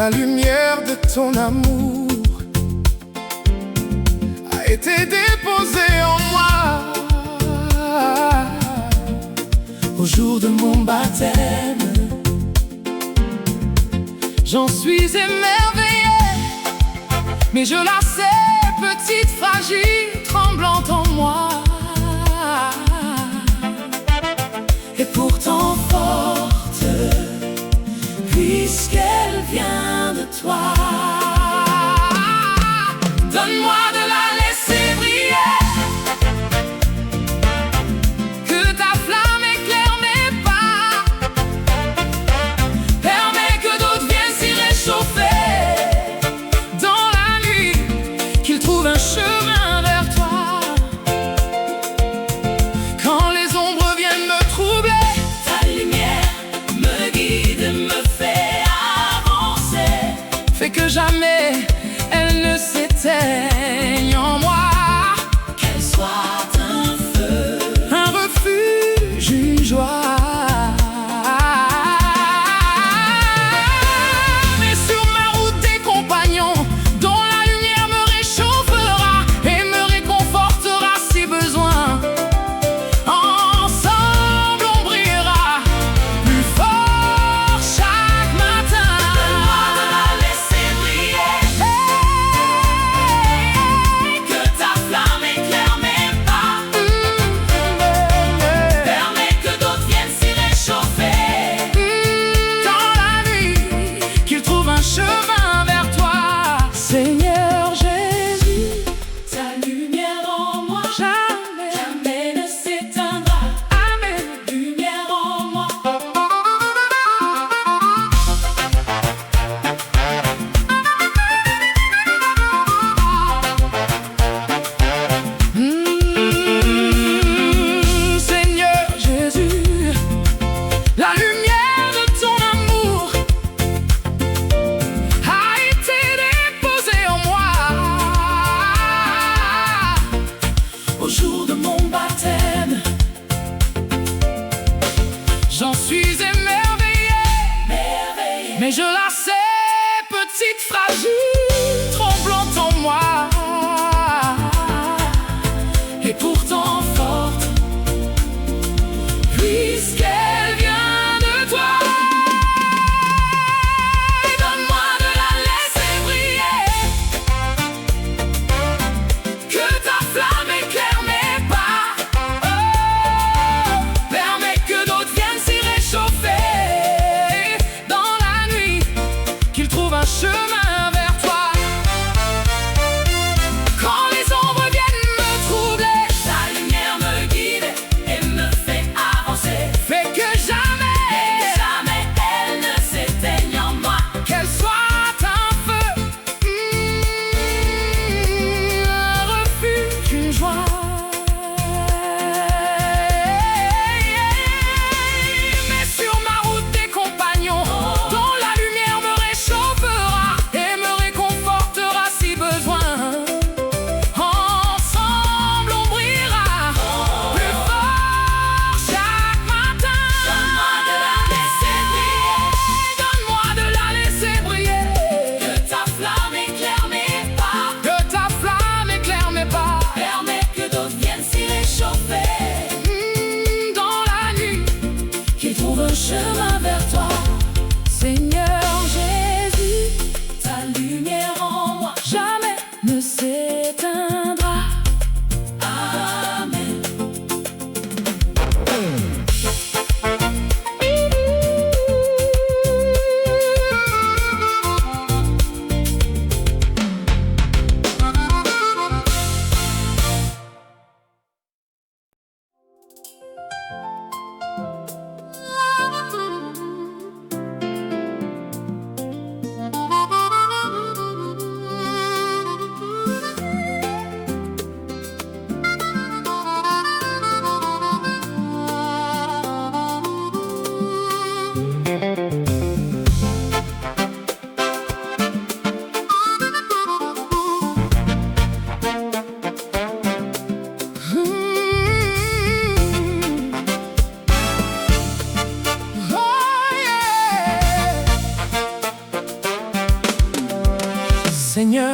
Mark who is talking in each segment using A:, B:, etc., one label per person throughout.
A: La lumière de ton amour a été déposée en moi au jour de mon baptême. J'en suis émerveillée, mais je la sais, petite, fragile, tremblante en moi, et pourtant forte, puisqu'elle vient de toi. Donne-moi de la laisser briller, que ta flamme éclaire mes pas. Permets que d'autres viennent s'y réchauffer dans la nuit, qu'ils trouvent un chemin vers toi. Quand les ombres viennent me troubler, ta lumière me guide, me fait avancer. Fais que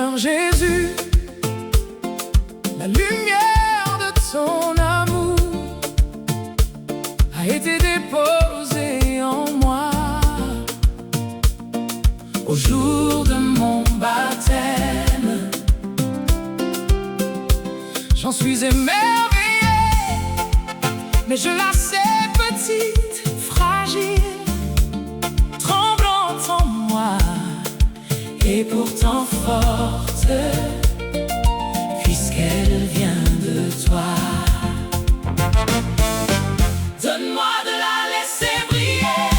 A: Seigneur Jésus, la lumière de ton amour a été déposée en moi au jour de mon baptême. J'en suis émerveillé, mais je la sais petite, fragile, tremblante en moi, et pourtant forte, puisqu'elle vient de toi. Donne-moi de la laisser briller,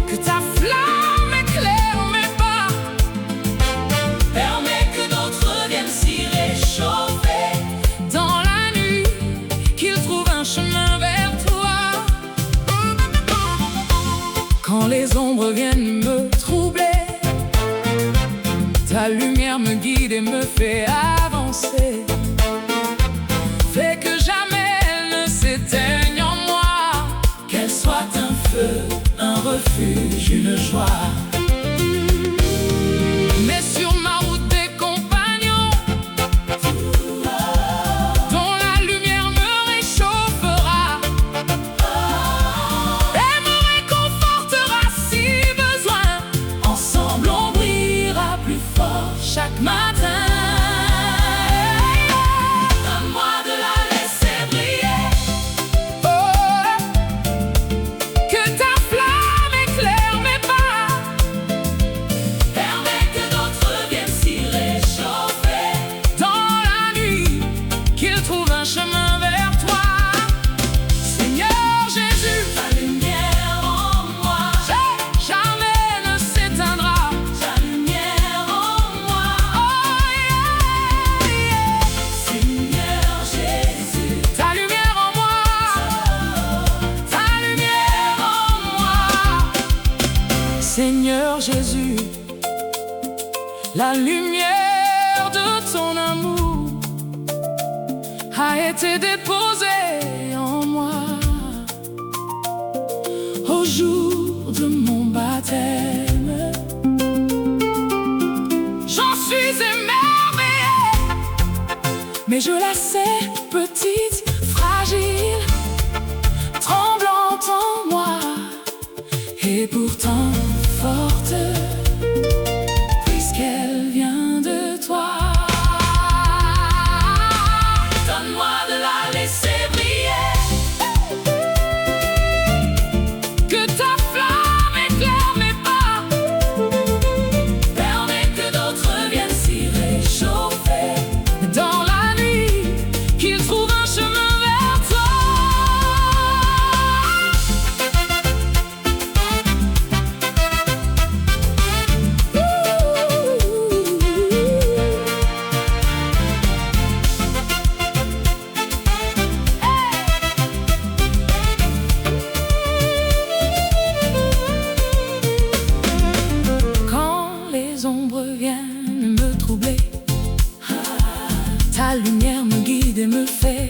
A: que ta flamme éclaire mes pas, permets que d'autres viennent s'y réchauffer dans la nuit, qu'ils trouvent un chemin vers toi. Quand les ombres viennent me troubler, ta lumière me guide et me fait avancer. Fais que jamais elle ne s'éteigne en moi, qu'elle soit un feu, un refuge, une joie. Mais sur ma route des compagnons, dont la lumière me réchauffera et me réconfortera si besoin. Ensemble on brillera plus fort chaque matin. Donne-moi de la laisser briller, que ta flamme éclaire mes pas, permets que d'autres viennent s'y réchauffer dans la nuit, qu'ils trouvent un chemin vers toi. Seigneur Jésus, ta lumière en moi jamais ne s'éteindra. Ta lumière en moi, oh yeah, yeah. Seigneur Jésus, ta lumière en moi, ta lumière en moi. Seigneur Jésus, la lumière de ton amour a été déposée en moi au jour de mon baptême. J'en suis émerveillé, mais je la sais petite, fragile, tremblante en moi, et pourtant forte, puisqu'elle vient de toi. Donne-moi de la laisser briller, que ta flamme éclaire mes pas, permets que d'autres viennent s'y réchauffer dans la nuit, qu'ils trouvent un chemin vers toi. Quand les ombres viennent me troubler, ta lumière me guide et me fait